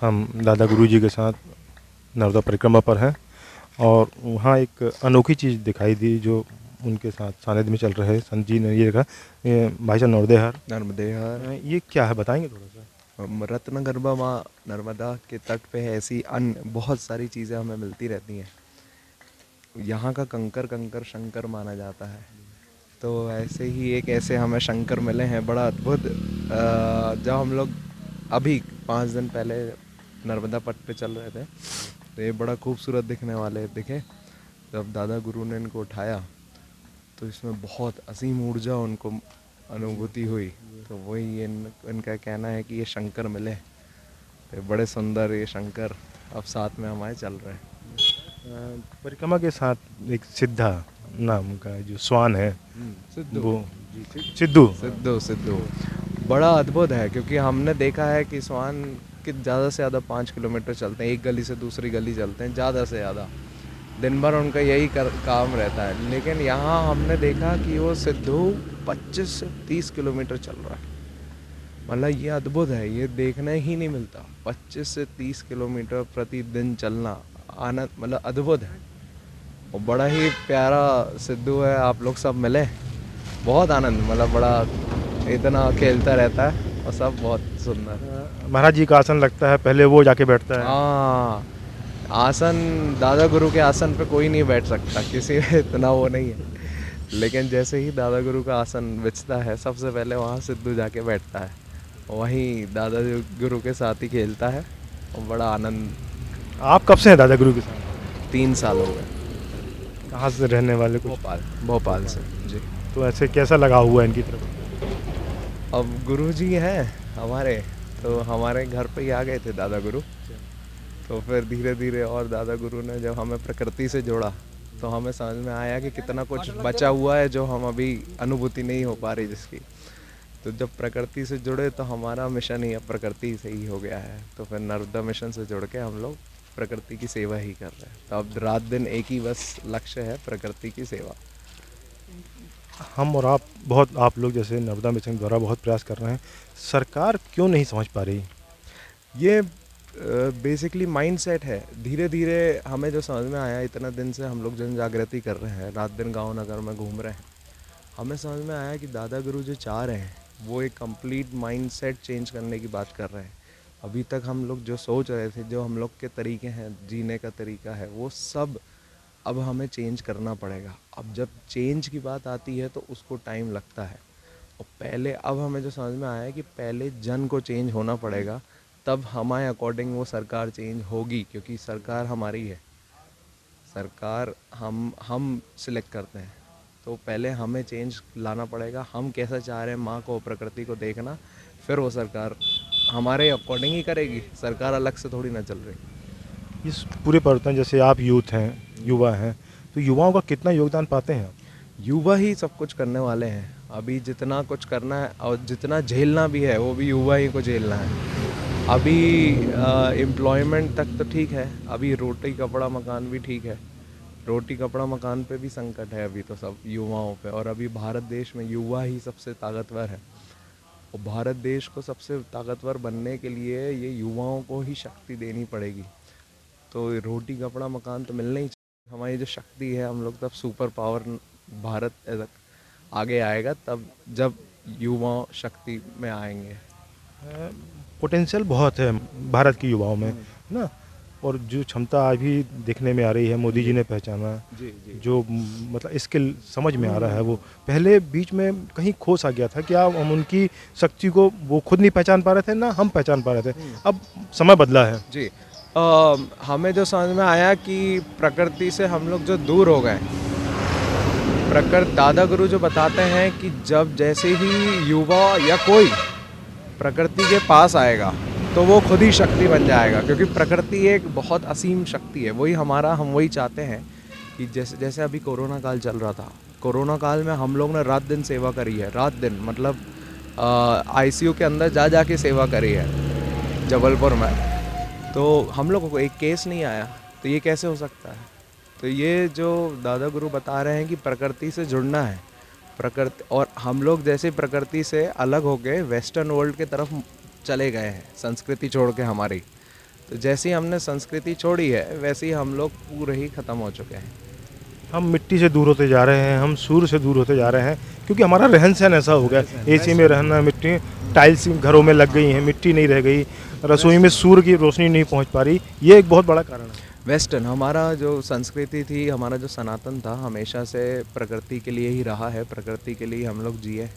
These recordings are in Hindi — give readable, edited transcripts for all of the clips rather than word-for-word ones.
हम दादा गुरु जी के साथ नर्मदा परिक्रमा पर हैं और वहाँ एक अनोखी चीज़ दिखाई दी जो उनके साथ सानिध्य में चल रहे संत जी ने ये देखा। भाई साहब नर्मदेहर ये क्या है बताएंगे थोड़ा सा? रत्नगर्भा माँ नर्मदा के तट पे है, ऐसी अन्य बहुत सारी चीज़ें हमें मिलती रहती हैं। यहाँ का कंकर कंकर शंकर माना जाता है, तो ऐसे ही एक ऐसे हमें शंकर मिले हैं बड़ा अद्भुत। जब हम लोग अभी 5 दिन पहले नर्मदा पट पे चल रहे थे तो ये बड़ा खूबसूरत दिखने वाले दिखे। जब दादा गुरु ने इनको उठाया तो इसमें बहुत असीम ऊर्जा उनको अनुभूति हुई। तो वही इनका कहना है कि ये शंकर मिले, तो बड़े सुंदर ये शंकर अब साथ में हमारे चल रहे हैं। परिक्रमा के साथ एक सिद्धा नाम का जो स्वान है सिद्धू, वो सिद्धू सिद्धू सिद्धू बड़ा अद्भुत है, क्योंकि हमने देखा है कि स्वान कि ज़्यादा से ज़्यादा 5 किलोमीटर चलते हैं, एक गली से दूसरी गली चलते हैं ज़्यादा से ज़्यादा, दिन भर उनका यही काम रहता है। लेकिन यहाँ हमने देखा कि वो सिद्धू 25 से 30 किलोमीटर चल रहा है। मतलब ये अद्भुत है, ये देखने ही नहीं मिलता। 25 से 30 किलोमीटर प्रतिदिन चलना आनंद, मतलब अद्भुत है और बड़ा ही प्यारा सिद्धू है। आप लोग सब मिले, बहुत आनंद, मतलब बड़ा इतना खेलता रहता है और सब बहुत सुंदर। महाराज जी का आसन लगता है, पहले वो जाके बैठता है। हाँ, आसन दादा गुरु के आसन पे कोई नहीं बैठ सकता, किसी में इतना वो नहीं है। लेकिन जैसे ही दादा गुरु का आसन बिछता है सबसे पहले वहाँ सिद्धू जाके बैठता है, वहीं दादा गुरु के साथ ही खेलता है और बड़ा आनंद। आप कब से हैं दादा गुरु के साथ? 3 साल हो गए। कहाँ से रहने वाले? कुछ भोपाल से जी। तो ऐसे कैसा लगा हुआ है इनकी तरफ? अब गुरु जी हैं हमारे, तो हमारे घर पे ही आ गए थे दादा गुरु। तो फिर धीरे धीरे और दादा गुरु ने जब हमें प्रकृति से जोड़ा तो हमें समझ में आया कि कितना कुछ बचा हुआ है जो हम अभी अनुभूति नहीं हो पा रही जिसकी। तो जब प्रकृति से जुड़े तो हमारा मिशन ही अब प्रकृति से ही हो गया है। तो फिर नर्मदा मिशन से जुड़ के हम लोग प्रकृति की सेवा ही कर रहे हैं। तो अब रात दिन एक ही बस लक्ष्य है, प्रकृति की सेवा। हम और आप लोग जैसे नर्मदा मिशन द्वारा बहुत प्रयास कर रहे हैं, सरकार क्यों नहीं समझ पा रही? ये बेसिकली माइंडसेट है। धीरे धीरे हमें जो समझ में आया, इतना दिन से हम लोग जन जागृति कर रहे हैं, रात दिन गांव नगर में घूम रहे हैं, हमें समझ में आया कि दादा गुरु जो चाह रहे हैं वो एक कंप्लीट माइंडसेट चेंज करने की बात कर रहे हैं। अभी तक हम लोग जो सोच रहे थे, जो हम लोग के तरीके हैं, जीने का तरीका है, वो सब अब हमें चेंज करना पड़ेगा। अब जब चेंज की बात आती है तो उसको टाइम लगता है। और पहले अब हमें जो समझ में आया है कि पहले जन को चेंज होना पड़ेगा, तब हमारे अकॉर्डिंग वो सरकार चेंज होगी, क्योंकि सरकार हमारी है, सरकार हम सिलेक्ट करते हैं। तो पहले हमें चेंज लाना पड़ेगा। हम कैसा चाह रहे हैं माँ को, प्रकृति को देखना, फिर वो सरकार हमारे अकॉर्डिंग ही करेगी। सरकार अलग से थोड़ी ना चल रही। इस पूरे परिवर्तन, जैसे आप यूथ हैं, युवा हैं, तो युवाओं का कितना योगदान पाते हैं आप? युवा ही सब कुछ करने वाले हैं। अभी जितना कुछ करना है और जितना झेलना भी है वो भी युवा ही को झेलना है। अभी एम्प्लॉयमेंट तक तो ठीक है, अभी रोटी कपड़ा मकान भी ठीक है। रोटी कपड़ा मकान पे भी संकट है अभी तो सब युवाओं पे। और अभी भारत देश में युवा ही सबसे ताकतवर है, और भारत देश को सबसे ताकतवर बनने के लिए ये युवाओं को ही शक्ति देनी पड़ेगी। तो रोटी कपड़ा मकान तो मिलना ही चाहिए। हमारी जो शक्ति है, हम लोग तब सुपर पावर भारत आगे आएगा तब जब युवा शक्ति में आएंगे। पोटेंशियल बहुत है भारत की युवाओं में ना, और जो क्षमता अभी देखने में आ रही है, मोदी जी ने पहचाना, जो मतलब स्किल समझ में आ रहा है, वो पहले बीच में कहीं खोस आ गया था। क्या हम उनकी शक्ति को वो खुद नहीं पहचान पा रहे थे, ना हम पहचान पा रहे थे? अब समय बदला है जी। हमें जो समझ में आया कि प्रकृति से हम लोग जो दूर हो गए, दादा गुरु जो बताते हैं कि जब जैसे ही युवा या कोई प्रकृति के पास आएगा तो वो खुद ही शक्ति बन जाएगा, क्योंकि प्रकृति एक बहुत असीम शक्ति है। वही हम वही चाहते हैं कि जैसे जैसे अभी कोरोना काल चल रहा था, कोरोना काल में हम लोग ने रात दिन सेवा करी है। रात दिन मतलब आईसीयू के अंदर जा जा के सेवा करी है जबलपुर में। तो हम लोगों को एक केस नहीं आया, तो ये कैसे हो सकता है? तो ये जो दादा गुरु बता रहे हैं कि प्रकृति से जुड़ना है, प्रकृति, और हम लोग जैसे प्रकृति से अलग हो गए वेस्टर्न वर्ल्ड के तरफ चले गए हैं, संस्कृति छोड़ के हमारी। तो जैसी हमने संस्कृति छोड़ी है वैसे ही हम लोग पूरे ही ख़त्म हो चुके हैं। हम मिट्टी से दूर होते जा रहे हैं, हम सूर्य से दूर होते जा रहे हैं, क्योंकि हमारा रहन सहन ऐसा हो गया। एसी में रहना, मिट्टी टाइल्स घरों में लग गई हैं, मिट्टी नहीं रह गई, रसोई में सूर्य की रोशनी नहीं पहुंच पा रही, ये एक बहुत बड़ा कारण है। वेस्टर्न हमारा जो संस्कृति थी, हमारा जो सनातन था, हमेशा से प्रकृति के लिए ही रहा है, प्रकृति के लिए हम लोग जिए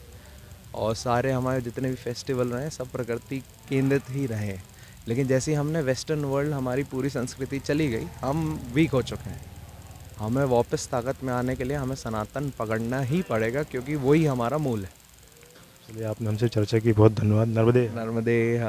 और सारे हमारे जितने भी फेस्टिवल रहे सब प्रकृति केंद्रित ही रहे। लेकिन जैसे ही हमने वेस्टर्न वर्ल्ड, हमारी पूरी संस्कृति चली गई, हम वीक हो चुके हैं। हमें वापस ताकत में आने के लिए हमें सनातन पकड़ना ही पड़ेगा, क्योंकि वही हमारा मूल है। चलिए, आपने हमसे चर्चा की, बहुत धन्यवाद। नर्मदे। नर्मदे।